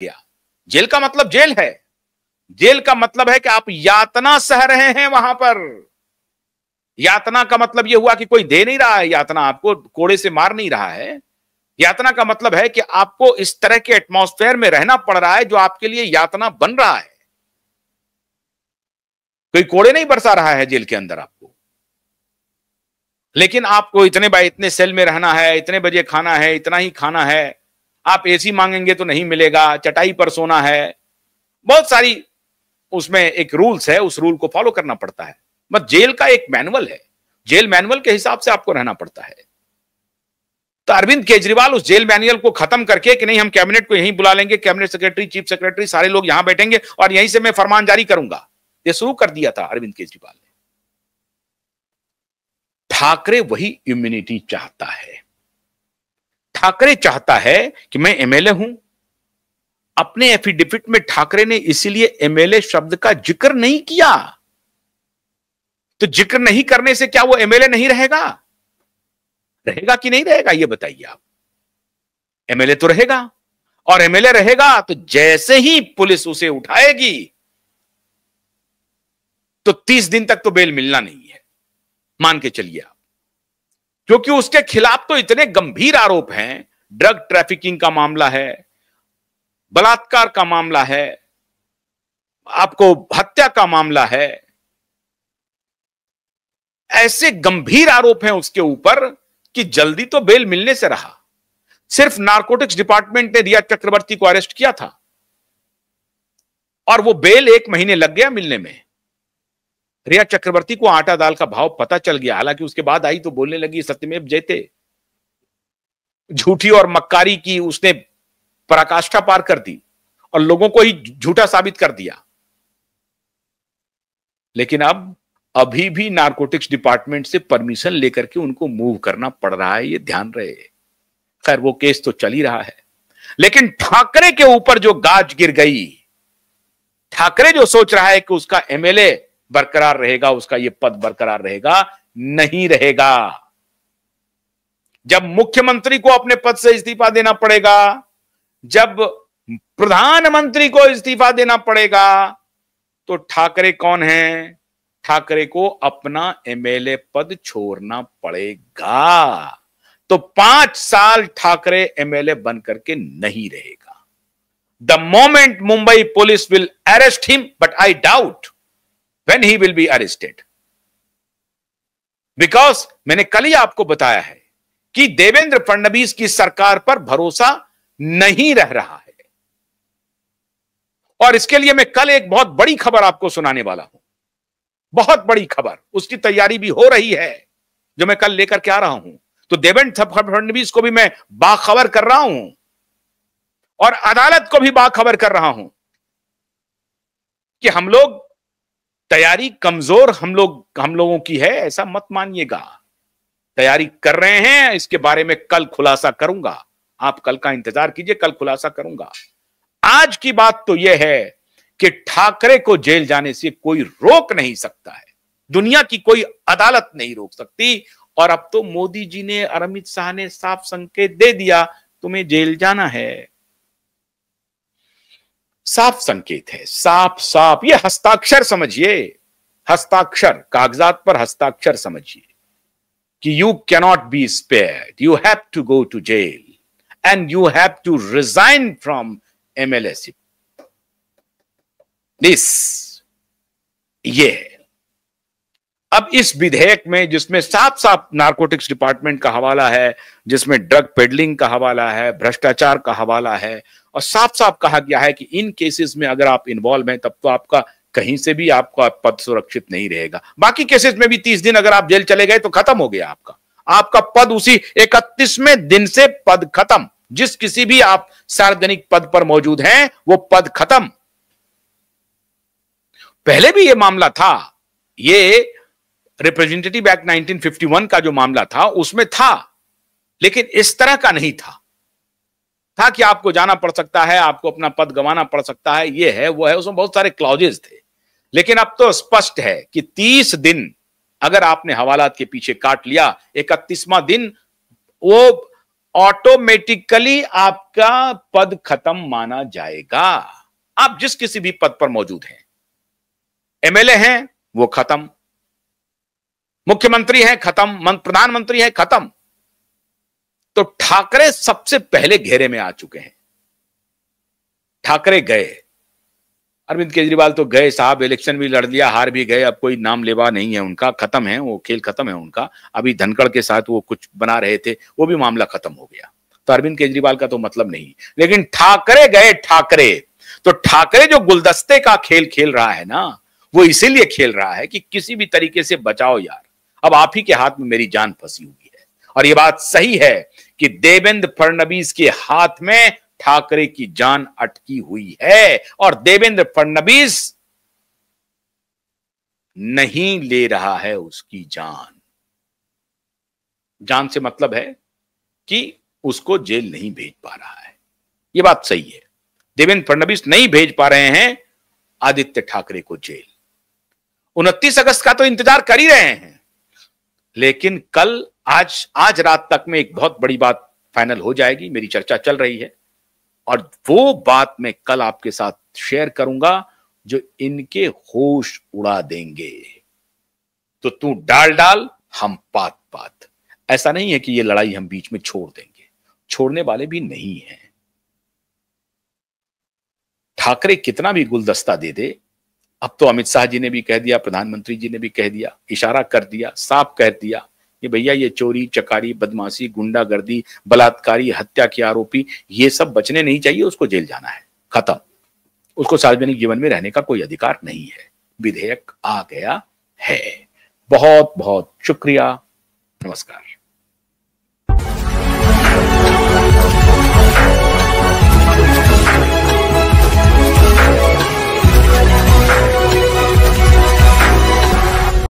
गया। जेल का मतलब जेल है, जेल का मतलब है कि आप यातना सह रहे हैं वहां पर। यातना का मतलब यह हुआ कि कोई दे नहीं रहा है यातना, आपको कोड़े से मार नहीं रहा है। यातना का मतलब है कि आपको इस तरह के एटमॉस्फेयर में रहना पड़ रहा है जो आपके लिए यातना बन रहा है। कोई कोड़े नहीं बरसा रहा है जेल के अंदर आपको, लेकिन आपको इतने बाय इतने सेल में रहना है, इतने बजे खाना है, इतना ही खाना है। आप एसी मांगेंगे तो नहीं मिलेगा, चटाई पर सोना है, बहुत सारी उसमें एक रूल्स है, उस रूल को फॉलो करना पड़ता है। बस जेल का एक मैनुअल है, जेल मैनुअल के हिसाब से आपको रहना पड़ता है। तो अरविंद केजरीवाल उस जेल मैनुअल को खत्म करके कि नहीं हम कैबिनेट को यहीं बुला लेंगे, कैबिनेट सेक्रेटरी, चीफ सेक्रेटरी सारे लोग यहां बैठेंगे और यहीं से मैं फरमान जारी करूंगा, ये शुरू कर दिया था अरविंद केजरीवाल ने। ठाकरे वही इम्यूनिटी चाहता है। ठाकरे चाहता है कि मैं एमएलए हूं। अपने एफिडेविट में ठाकरे ने इसीलिए एमएलए शब्द का जिक्र नहीं किया। तो जिक्र नहीं करने से क्या वो एमएलए नहीं रहेगा? रहेगा कि नहीं रहेगा ये बताइए आप। एमएलए तो रहेगा, और एमएलए रहेगा तो जैसे ही पुलिस उसे उठाएगी तो 30 दिन तक तो बेल मिलना नहीं है, मान के चलिए आप। क्योंकि उसके खिलाफ तो इतने गंभीर आरोप हैं, ड्रग ट्रैफिकिंग का मामला है, बलात्कार का मामला है, आपको हत्या का मामला है, ऐसे गंभीर आरोप हैं उसके ऊपर कि जल्दी तो बेल मिलने से रहा। सिर्फ नारकोटिक्स डिपार्टमेंट ने रिया चक्रवर्ती को अरेस्ट किया था और वो बेल 1 महीने लग गया मिलने में। रिया चक्रवर्ती को आटा दाल का भाव पता चल गया, हालांकि उसके बाद आई तो बोलने लगी सत्यमेव जयते, झूठी और मक्कारी की उसने पराकाष्ठा पार कर दी और लोगों को ही झूठा साबित कर दिया। लेकिन अब अभी भी नारकोटिक्स डिपार्टमेंट से परमिशन लेकर के उनको मूव करना पड़ रहा है, ये ध्यान रहे। खैर वो केस तो चल ही रहा है, लेकिन ठाकरे के ऊपर जो गाज गिर गई, ठाकरे जो सोच रहा है कि उसका एमएलए बरकरार रहेगा, उसका ये पद बरकरार रहेगा, नहीं रहेगा। जब मुख्यमंत्री को अपने पद से इस्तीफा देना पड़ेगा, जब प्रधानमंत्री को इस्तीफा देना पड़ेगा, तो ठाकरे कौन है? ठाकरे को अपना एमएलए पद छोड़ना पड़ेगा। तो 5 साल ठाकरे एमएलए बनकर के नहीं रहेगा। The moment Mumbai police will arrest him, but I doubt when he will be arrested, because मैंने कल ही आपको बताया है कि देवेंद्र फडणवीस की सरकार पर भरोसा नहीं रह रहा है। और इसके लिए मैं कल एक बहुत बड़ी खबर आपको सुनाने वाला हूं, बहुत बड़ी खबर, उसकी तैयारी भी हो रही है जो मैं कल लेकर के आ रहा हूं। तो देवेंद्र फडणवीस को भी मैं बाखबर कर रहा हूं और अदालत को भी बाखबर कर रहा हूं कि हम लोग तैयारी कमजोर हम लोगों की है, ऐसा मत मानिएगा। तैयारी कर रहे हैं, इसके बारे में कल खुलासा करूंगा। आप कल का इंतजार कीजिए, कल खुलासा करूंगा। आज की बात तो यह है कि ठाकरे को जेल जाने से कोई रोक नहीं सकता है, दुनिया की कोई अदालत नहीं रोक सकती। और अब तो मोदी जी ने और अमित शाह ने साफ संकेत दे दिया, तुम्हें जेल जाना है। साफ संकेत है, साफ साफ, ये हस्ताक्षर समझिए, हस्ताक्षर, कागजात पर हस्ताक्षर समझिए कि you cannot be spared, you have to go to jail and you have to resign from MLAship. ये है। अब इस विधेयक में जिसमें साफ साफ नारकोटिक्स डिपार्टमेंट का हवाला है, जिसमें ड्रग पेडलिंग का हवाला है, भ्रष्टाचार का हवाला है, और साफ साफ कहा गया है कि इन केसेस में अगर आप इन्वॉल्व हैं तब तो आपका कहीं से भी आपका पद सुरक्षित नहीं रहेगा। बाकी केसेस में भी 30 दिन अगर आप जेल चले गए तो खत्म हो गया आपका पद, उसी 31वें दिन से पद खत्म। जिस किसी भी आप सार्वजनिक पद पर मौजूद हैं वो पद खत्म। पहले भी ये मामला था, ये रिप्रेजेंटेटिव एक्ट 1951 का जो मामला था उसमें था, लेकिन इस तरह का नहीं था कि आपको जाना पड़ सकता है, आपको अपना पद गंवाना पड़ सकता है, ये है वो है, उसमें बहुत सारे क्लॉजेस थे। लेकिन अब तो स्पष्ट है कि 30 दिन अगर आपने हवालात के पीछे काट लिया, 31वां दिन वो ऑटोमेटिकली आपका पद खत्म माना जाएगा। आप जिस किसी भी पद पर मौजूद हैं, एमएलए हैं वो खत्म, मुख्यमंत्री हैं खत्म, प्रधानमंत्री हैं खत्म। तो ठाकरे सबसे पहले घेरे में आ चुके हैं। ठाकरे गए, अरविंद केजरीवाल तो गए साहब, इलेक्शन भी लड़ लिया, हार भी गए, अब कोई नाम लेवा नहीं है उनका, खत्म है वो खेल, खत्म है उनका। अभी धनखड़ के साथ वो कुछ बना रहे थे, वो भी मामला खत्म हो गया, तो अरविंद केजरीवाल का तो मतलब नहीं। लेकिन ठाकरे गए, ठाकरे तो ठाकरे जो गुलदस्ते का खेल खेल रहा है ना, वो इसीलिए खेल रहा है कि किसी भी तरीके से बचाओ यार, अब आप ही के हाथ में मेरी जान फंसी हुई है। और ये बात सही है कि देवेंद्र फडणवीस के हाथ में ठाकरे की जान अटकी हुई है, और देवेंद्र फडणवीस नहीं ले रहा है उसकी जान। जान से मतलब है कि उसको जेल नहीं भेज पा रहा है, यह बात सही है। देवेंद्र फडणवीस नहीं भेज पा रहे हैं आदित्य ठाकरे को जेल। 29 अगस्त का तो इंतजार कर ही रहे हैं, लेकिन कल आज रात तक में एक बहुत बड़ी बात फाइनल हो जाएगी, मेरी चर्चा चल रही है, और वो बात मैं कल आपके साथ शेयर करूंगा जो इनके होश उड़ा देंगे। तो तू डाल डाल, हम पात पात। ऐसा नहीं है कि ये लड़ाई हम बीच में छोड़ देंगे, छोड़ने वाले भी नहीं हैं। ठाकरे कितना भी गुलदस्ता दे दे, अब तो अमित शाह जी ने भी कह दिया, प्रधानमंत्री जी ने भी कह दिया, इशारा कर दिया, साफ कह दिया कि भैया ये चोरी चकारी, बदमाशी, गुंडागर्दी, बलात्कारी, हत्या के आरोपी, ये सब बचने नहीं चाहिए, उसको जेल जाना है, खत्म। उसको सार्वजनिक जीवन में रहने का कोई अधिकार नहीं है। विधेयक आ गया है। बहुत बहुत शुक्रिया, नमस्कार।